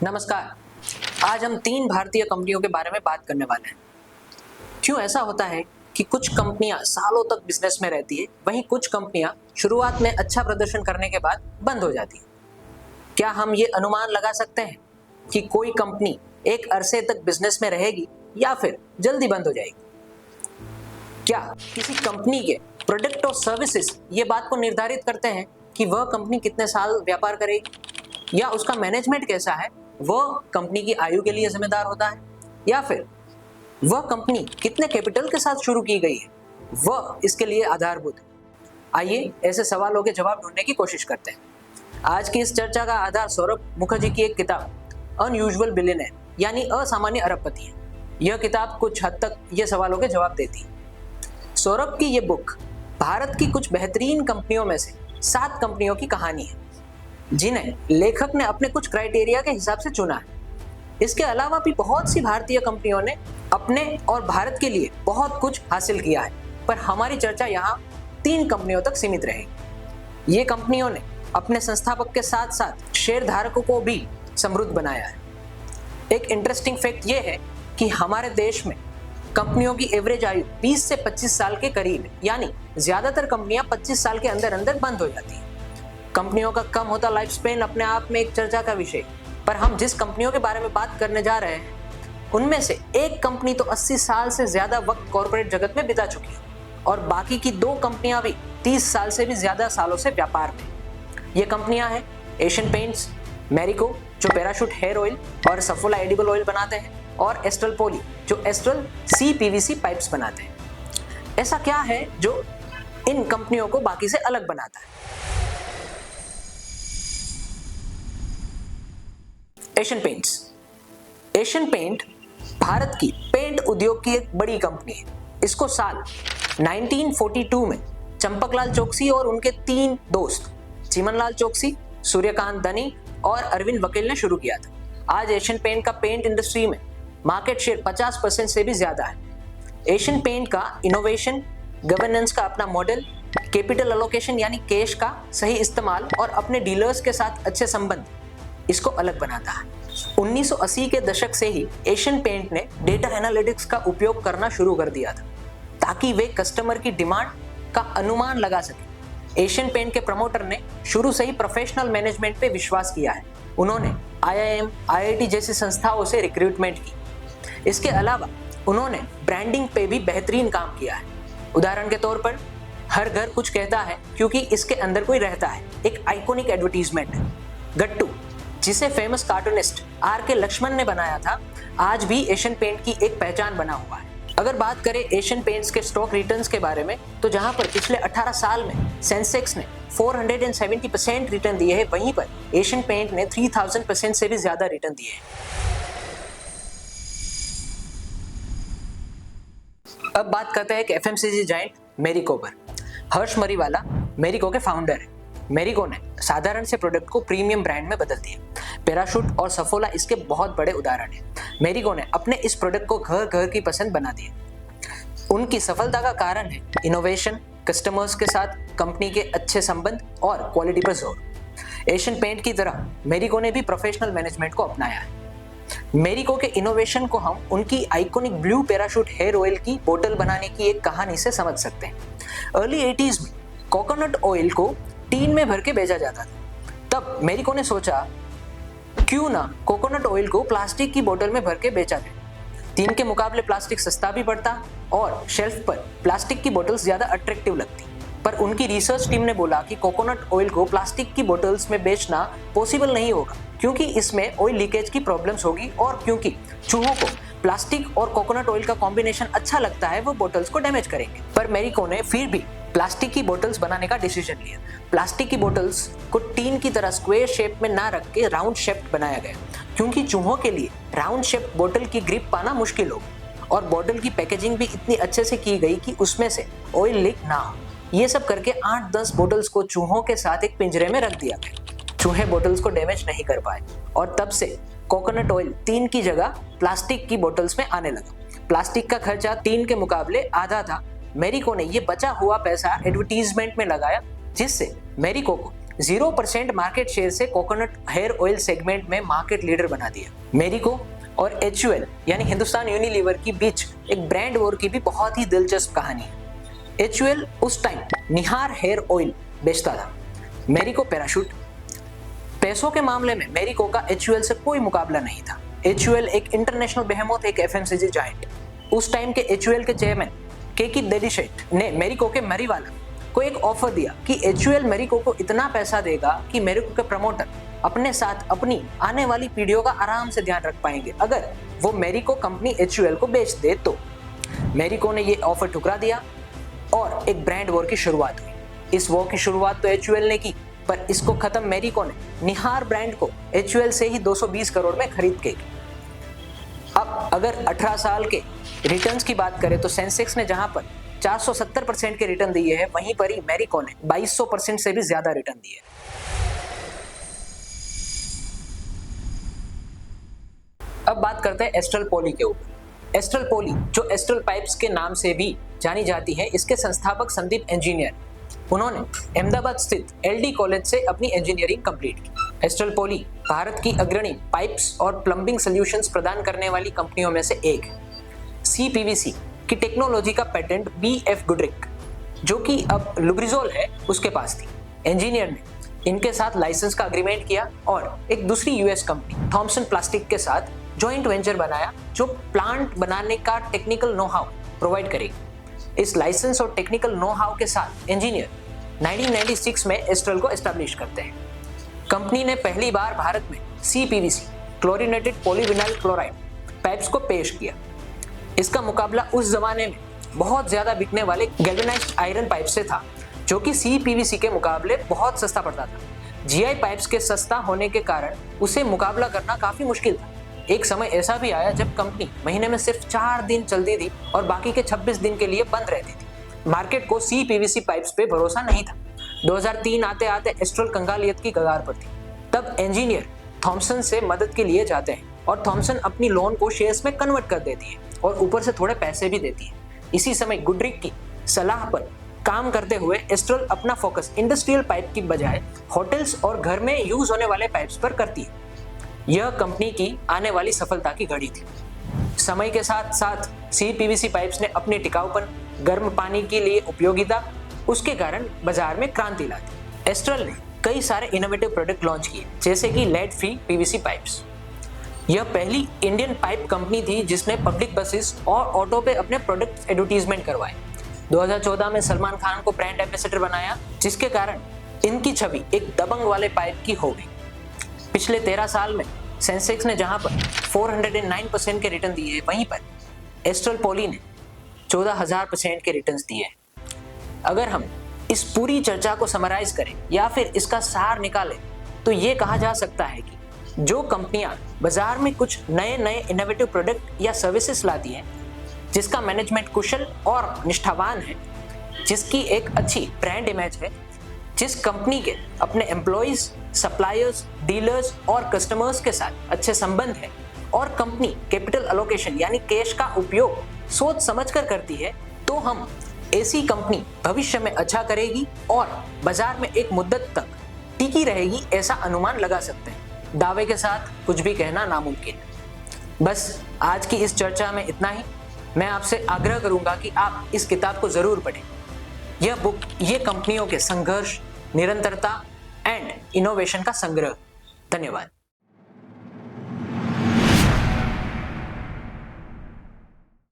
नमस्कार। आज हम 3 भारतीय कंपनियों के बारे में बात करने वाले हैं। क्यों ऐसा होता है कि कुछ कंपनियां सालों तक बिजनेस में रहती है, वहीं कुछ कंपनियां शुरुआत में अच्छा प्रदर्शन करने के बाद बंद हो जाती है। क्या हम ये अनुमान लगा सकते हैं कि कोई कंपनी एक अरसे तक बिजनेस में रहेगी या फिर जल्दी बंद हो जाएगी? क्या किसी कंपनी के प्रोडक्ट और सर्विसेज ये बात को निर्धारित करते हैं कि वह कंपनी कितने साल व्यापार करेगी, या उसका मैनेजमेंट कैसा है वह कंपनी की आयु के लिए जिम्मेदार होता है, या फिर वह कंपनी कितने कैपिटल के साथ शुरू की गई है वह इसके लिए आधारभूत है? आइए ऐसे सवालों के जवाब ढूंढने की कोशिश करते हैं। आज की इस चर्चा का आधार सौरभ मुखर्जी की एक किताब अनयूजुअल बिलियनेयर यानी असामान्य अरबपति है। यह किताब कुछ हद तक ये सवालों के जवाब देती है। सौरभ की ये बुक भारत की कुछ बेहतरीन कंपनियों में से 7 कंपनियों की कहानी है, जिन्हें लेखक ने अपने कुछ क्राइटेरिया के हिसाब से चुना है। इसके अलावा भी बहुत सी भारतीय कंपनियों ने अपने और भारत के लिए बहुत कुछ हासिल किया है, पर हमारी चर्चा यहाँ 3 कंपनियों तक सीमित रहेगी। ये कंपनियों ने अपने संस्थापक के साथ साथ शेयर धारकों को भी समृद्ध बनाया है। एक इंटरेस्टिंग फैक्ट ये है कि हमारे देश में कंपनियों की एवरेज आयु 20 से 25 साल के करीब है, यानी ज्यादातर कंपनियां 25 साल के अंदर अंदर बंद हो जाती हैं। कंपनियों का कम होता लाइफ स्पेन अपने आप में एक चर्चा का विषय, पर हम जिस कंपनियों के बारे में बात करने जा रहे हैं उनमें से एक कंपनी तो 80 साल से ज्यादा वक्त कॉर्पोरेट जगत में बिता चुकी है और बाकी की 2 कंपनियां भी 30 साल से भी ज्यादा सालों से व्यापार में। ये कंपनियां हैं एशियन पेंट्स, मैरिको जो पैराशूट हेयर ऑयल और सफोला एडिबल ऑयल बनाते हैं, और एस्ट्रल पॉली जो एस्ट्रल CPVC पाइप्स बनाते हैं। ऐसा क्या है जो इन कंपनियों को बाकी से अलग बनाता है? एशियन पेंट्स। एशियन पेंट भारत की पेंट उद्योग की एक बड़ी कंपनी है। इसको साल 1942 में चंपकलाल चौकसी और उनके 3 दोस्त चिमनलाल चौकसी, सूर्यकांत धनी और अरविंद वकील ने शुरू किया था। आज एशियन पेंट का पेंट इंडस्ट्री में मार्केट शेयर 50% से भी ज्यादा है। एशियन पेंट का इनोवेशन, गवर्नेंस का अपना मॉडल, कैपिटल एलोकेशन यानी कैश का सही इस्तेमाल और अपने डीलर्स के साथ अच्छे संबंध इसको अलग बनाता है। 1980 के दशक से ही एशियन पेंट ने डेटा एनालिटिक्स का उपयोग करना शुरू कर दिया था ताकि वे कस्टमर की डिमांड का अनुमान लगा सके। एशियन पेंट के प्रमोटर ने शुरू से ही प्रोफेशनल मैनेजमेंट पे विश्वास किया है। उन्होंने IIM, IIT जैसी संस्थाओं से रिक्रूटमेंट की। इसके अलावा उन्होंने ब्रांडिंग पे भी बेहतरीन काम किया है। उदाहरण के तौर पर हर घर कुछ कहता है क्योंकि इसके अंदर कोई रहता है एक आइकॉनिक एडवर्टीजमेंट है। गट्टू जिसे फेमस कार्टूनिस्ट RK लक्ष्मण ने बनाया था, आज भी एशियन पेंट की एक पहचान बना हुआ है। अगर बात करें एशियन पेंट्स के स्टॉक रिटर्न्स के बारे में, तो जहां पर पिछले 18 साल में सेंसेक्स ने 470% रिटर्न दिए हैं, वहीं पर एशियन पेंट ने 3000% से भी ज्यादा रिटर्न दिए हैं। अब बात करते हैं एक FMCG जायंट मैरिको पर। हर्ष मरीवाला मैरिको के फाउंडर है। मैरिको ने साधारण से प्रोडक्ट को प्रीमियम ब्रांड में बदल दिया। पैराशूट और सफोला इसके बहुत बड़े उदाहरण हैं। मैरिको ने अपने इस प्रोडक्ट को घर घर की पसंद बना दिया। उनकी सफलता का कारण है इनोवेशन, कस्टमर्स के साथ कंपनी के अच्छे संबंध और क्वालिटी पर जोर। एशियन पेंट की तरह मैरिको ने भी प्रोफेशनल मैनेजमेंट को अपनाया है। मैरिको के इनोवेशन को हम उनकी iconic blue Parachute hair oil की बोतल बनाने की एक कहानी से समझ सकते हैं। अर्ली 80s में कोकोनट ऑयल को टीन में भर के बेचा जाता था। तब मैरिको ने सोचा क्यों ना कोकोनट ऑयल को प्लास्टिक की बोतल में भर के बेचा जाए। टीन के मुकाबले प्लास्टिक सस्ता भी पड़ता और शेल्फ पर प्लास्टिक की बोतल्स ज्यादा अट्रैक्टिव लगती। पर उनकी रिसर्च टीम ने बोला कि कोकोनट ऑयल को प्लास्टिक की बोतल्स में बेचना पॉसिबल नहीं होगा, क्योंकि इसमें ऑयल लीकेज की प्रॉब्लम्स होगी और क्योंकि चूहों को प्लास्टिक और कोकोनट ऑयल का कॉम्बिनेशन अच्छा लगता है, वो बोतल्स को डैमेज करेंगे। पर मैरिको ने फिर भी प्लास्टिक की बोतल्स बनाने का डिसीजन लिया। प्लास्टिक की बोतल्स को टीन की तरह स्क्वायर शेप में ना रख के राउंड शेप बनाया गया, क्योंकि चूहों के लिए राउंड शेप बोतल की ग्रिप पाना मुश्किल हो, और बोतल की पैकेजिंग भी इतनी अच्छे से की गई कि उसमें से ऑयल लीक ना हो। ये सब करके 8-10 बोतल्स को चूहों के साथ एक पिंजरे में रख दिया गया। चूहे बोतल्स को डैमेज नहीं कर पाए और तब से कोकोनट ऑयल टीन की जगह प्लास्टिक की बोतल्स में आने लगा। प्लास्टिक का खर्चा टीन के मुकाबले आधा था। मैरिको ने ये बचा हुआ पैसा एडवर्टीजमेंट में लगाया, जिससे मैरिको को 0% मार्केट शेयर से कोकोनट हेयर ऑयल सेगमेंट में मार्केट लीडर बना दिया। मेरिको और HUL यानी हिंदुस्तान यूनिलीवर की बीच एक ब्रांड वॉर की भी बहुत ही दिलचस्प कहानी है। HUL उस टाइम निहार हेयर ऑयल बेचता था, मेरिको पैराशूट। पैसों के मामले में मेरिको का HUL से कोई मुकाबला नहीं था। HUL एक इंटरनेशनल बेहेमोथ, एक FMCG जायंट। उस टाइम के HUL के चेयरमैन केकी डेलिशेट ने मेरिको के मरीवाला को एक ऑफर दिया कि HUL मेरिको को इतना पैसा देगा कि मेरिको के प्रमोटर अपने साथ अपनी आने वाली पीढ़ियों का आराम से ध्यान रख पाएंगे अगर वो मेरिको कंपनी HUL को बेच दे तो। मेरिको ने ये ऑफर ठुकरा दिया और एक ब्रांड वॉर की शुरुआत हुई। इस वॉर की शुरुआत तो HUL ने की, पर इसको खत्म मेरिको ने निहार ब्रांड को HUL से ही 220 करोड़ में खरीद के की। अब अगर 18 साल के रिटर्न्स की बात करें तो सेंसेक्स ने जहां पर 470% के रिटर्न दिए हैं, वहीं पर ही मेरिको ने 2200% से भी ज्यादा रिटर्न दिए। अब बात करते हैं एस्ट्रल पॉली के ऊपर। एस्ट्रल पॉली, जो एस्ट्रल पाइप्स के नाम से भी जानी जाती है, इसके संस्थापक संदीप इंजीनियर, उन्होंने अहमदाबाद स्थित LD कॉलेज से अपनी इंजीनियरिंग कंप्लीट की। एस्ट्रल पॉली भारत की अग्रणी पाइप्स और प्लम्बिंग सॉल्यूशंस प्रदान करने वाली कंपनियों में से एक है। CPVC की टेक्नोलॉजी का पेटेंट BF गुडरिक, जो कि अब लुब्रिजोल है, उसके पास थी। इंजीनियर ने इनके साथ लाइसेंस का अग्रीमेंट किया और एक दूसरी US कंपनी थॉमसन प्लास्टिक के साथ जॉइंट वेंचर बनाया, जो प्लांट बनाने का टेक्निकल नो हाउ प्रोवाइड करेगी। इस लाइसेंस और टेक्निकल नो हाउ के साथ इंजीनियर 1996 में एस्ट्रल को एस्टैब्लिश करते हैं। कंपनी ने पहली बार भारत में CPVC chlorinated polyvinyl chloride pipes को पेश किया। इसका मुकाबला उस जमाने में बहुत ज्यादा बिकने वाले गैल्वेनाइज्ड आयरन पाइप से था, जो कि CPVC के मुकाबले बहुत सस्ता पड़ता था। GI पाइप्स के सस्ता होने के कारण उसे मुकाबला करना काफी मुश्किल था। एक समय ऐसा भी आया जब कंपनी महीने में सिर्फ 4 दिन चलती थी और बाकी के 26 दिन के लिए बंद रहती थी। मार्केट को CPVC पाइप्स पे भरोसा नहीं था। 2003 आते आते एस्ट्रल कंगालियत की कगार पर थी। तब इंजीनियर थॉमसन से मदद के लिए जाते हैं और थॉमसन अपनी लोन को शेयर्स में कन्वर्ट कर देती है और ऊपर से थोड़े पैसे भी देती है। इसी समय गुडरिक की सलाह पर काम करते हुए एस्ट्रल अपना फोकस इंडस्ट्रियल पाइप की बजाय होटल्स और घर में यूज होने वाले पाइप्स पर करती है। यह कंपनी की आने वाली सफलता की घड़ी थी। समय के साथ साथ CPVC पाइप्स ने अपनी टिकाऊपन, गर्म पानी के लिए उपयोगिता, उसके कारण बाजार में क्रांति ला दी। एस्ट्रल ने कई सारे इनोवेटिव प्रोडक्ट लॉन्च किए, जैसे कि लेड फ्री PVC पाइप्स। यह पहली इंडियन पाइप कंपनी थी जिसने पब्लिक बसेस और ऑटो पे अपने प्रोडक्ट एडवर्टीजमेंट करवाए। 2014 में सलमान खान को ब्रांड एम्बेसडर बनाया, जिसके कारण इनकी छवि एक दबंग वाले पाइप की हो गई। पिछले 13 साल में सेंसेक्स ने जहां पर 409% के रिटर्न दिए, वहीं पर एस्ट्रल पॉली ने 14,000% के रिटर्न्स दिए। अगर हम इस पूरी चर्चा को समराइज करें या फिर इसका सार निकालें तो ये कहा जा सकता है कि जो कंपनियां बाजार में कुछ नए नए इनोवेटिव प्रोडक्ट या सर्विसेज लाती हैं, जिसका मैनेजमेंट कुशल और निष्ठावान है, जिसकी एक अच्छी ब्रांड इमेज है, जिस कंपनी के अपने एम्प्लॉइज, सप्लायर्स, डीलर्स और कस्टमर्स के साथ अच्छे संबंध है और कंपनी कैपिटल एलोकेशन यानी कैश का उपयोग सोच समझकर करती है, तो हम ऐसी कंपनी भविष्य में अच्छा करेगी और बाजार में एक मुद्दत तक टिकी रहेगी, ऐसा अनुमान लगा सकते हैं। दावे के साथ कुछ भी कहना नामुमकिन है। बस आज की इस चर्चा में इतना ही। मैं आपसे आग्रह करूंगा कि आप इस किताब को जरूर पढ़ें। यह बुक ये कंपनियों के संघर्ष, निरंतरता एंड इनोवेशन का संग्रह। धन्यवाद।